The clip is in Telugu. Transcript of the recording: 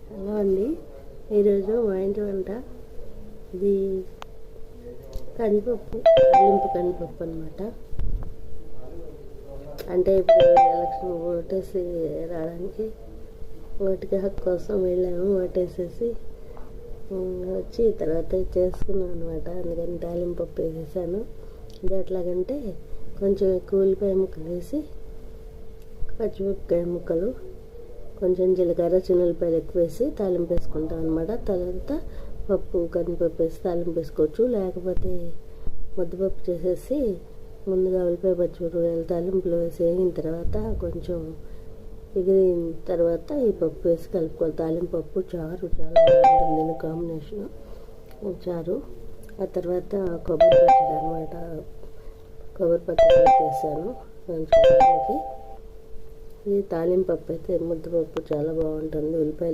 హలో అండి, ఈరోజు మా ఇంటి వంట ఇది కందిపప్పు, తాలింపు కందిపప్పు అనమాట. అంటే ఇప్పుడు ఎలక్షన్ ఓటేసి రావడానికి ఓటుకి హక్కు కోసం వెళ్ళాము. ఓటేసేసి వచ్చి తర్వాత చేసుకున్నాను అనమాట. అందుకని తాలింపప్పు వేసేసాను. ఇది ఎట్లాగంటే కొంచెం ఎక్కువ ఉల్లిపాయ ముక్కలు వేసి, పచ్చిమిరపకాయ ముక్కలు, కొంచెం జీలకర్ర, చిన్నులపాయలు ఎక్కువ వేసి తాలింపు వేసుకుంటాం అనమాట. తర్వాత పప్పు, కందిపప్పు వేసి తాలింపు వేసుకోవచ్చు. లేకపోతే ముద్దపప్పు చేసేసి ముందుగా ఉల్లిపాయ, పచ్చిమిరపకాయలు తాలింపులో వేసి వేగిన తర్వాత కొంచెం ఎగిరిన తర్వాత ఈ పప్పు వేసి కలుపుకోవాలి. తాలింపు పప్పు చారు చాలా బాగుంటుంది. దీని కాంబినేషను చారు. ఆ తర్వాత కొబ్బరి పచ్చడి అనమాట. కొబ్బరి పచ్చడి చేశాను కొంచెం. ఈ తాలింపు పప్పు అయితే ముద్దపప్పు చాలా బాగుంటుంది. ఉల్లిపాయలు